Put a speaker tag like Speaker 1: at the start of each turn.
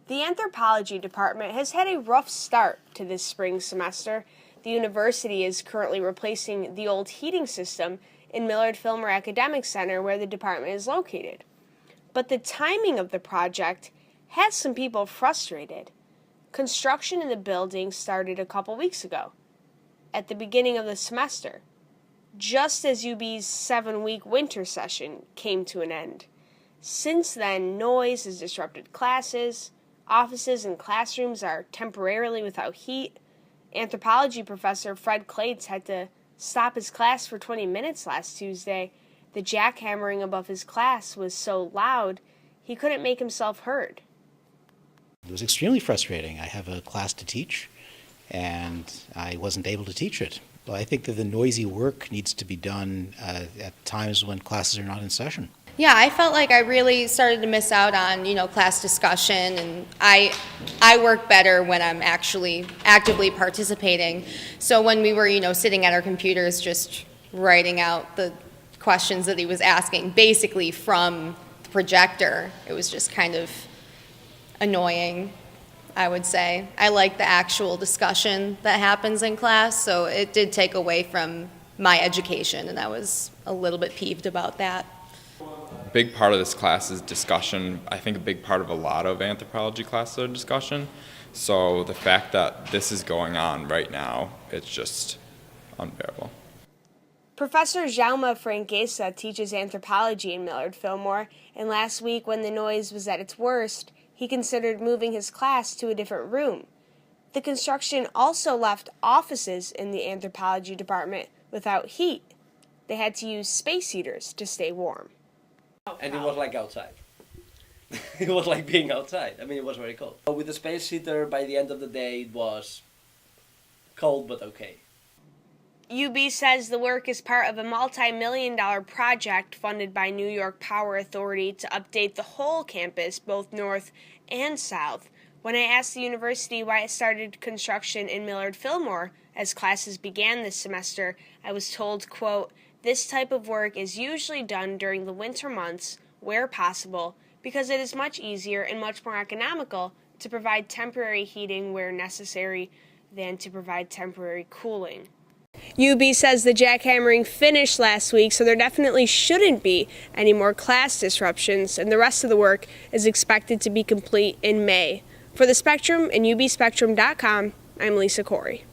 Speaker 1: The anthropology department has had a rough start to this spring semester. The university is currently replacing the old heating system in Millard Fillmore Academic Center where the department is located. But the timing of the project has some people frustrated. Construction in the building started a couple weeks ago, at the beginning of the semester, just as UB's 7-week winter session came to an end. Since then, noise has disrupted classes. Offices and classrooms are temporarily without heat. Anthropology professor Fred Clates had to stop his class for 20 minutes last Tuesday. The jackhammering above his class was so loud, he couldn't make himself heard.
Speaker 2: It was extremely frustrating. I have a class to teach, and I wasn't able to teach it. But I think that the noisy work needs to be done at times when classes are not in session.
Speaker 3: Yeah, I felt like I really started to miss out on, class discussion, and I work better when I'm actually actively participating. So when we were, sitting at our computers just writing out the questions that he was asking, basically from the projector, it was just kind of annoying, I would say. I like the actual discussion that happens in class, so it did take away from my education, and I was a little bit peeved about that.
Speaker 4: A big part of this class is discussion. I think a big part of a lot of anthropology classes are discussion. So the fact that this is going on right now, it's just unbearable.
Speaker 1: Professor Jaume Franquesa teaches anthropology in Millard Fillmore, and last week when the noise was at its worst, he considered moving his class to a different room. The construction also left offices in the anthropology department without heat. They had to use space heaters to stay warm.
Speaker 5: And it was like outside. It was like being outside. I mean, it was very cold. With the space heater, by the end of the day, it was cold but okay.
Speaker 1: UB says the work is part of a multi-million-dollar project funded by New York Power Authority to update the whole campus, both north and south. When I asked the university why it started construction in Millard Fillmore as classes began this semester, I was told, quote, "This type of work is usually done during the winter months, where possible, because it is much easier and much more economical to provide temporary heating where necessary than to provide temporary cooling." UB says the jackhammering finished last week, so there definitely shouldn't be any more class disruptions, and the rest of the work is expected to be complete in May. For The Spectrum and ubspectrum.com, I'm Lisa Corey.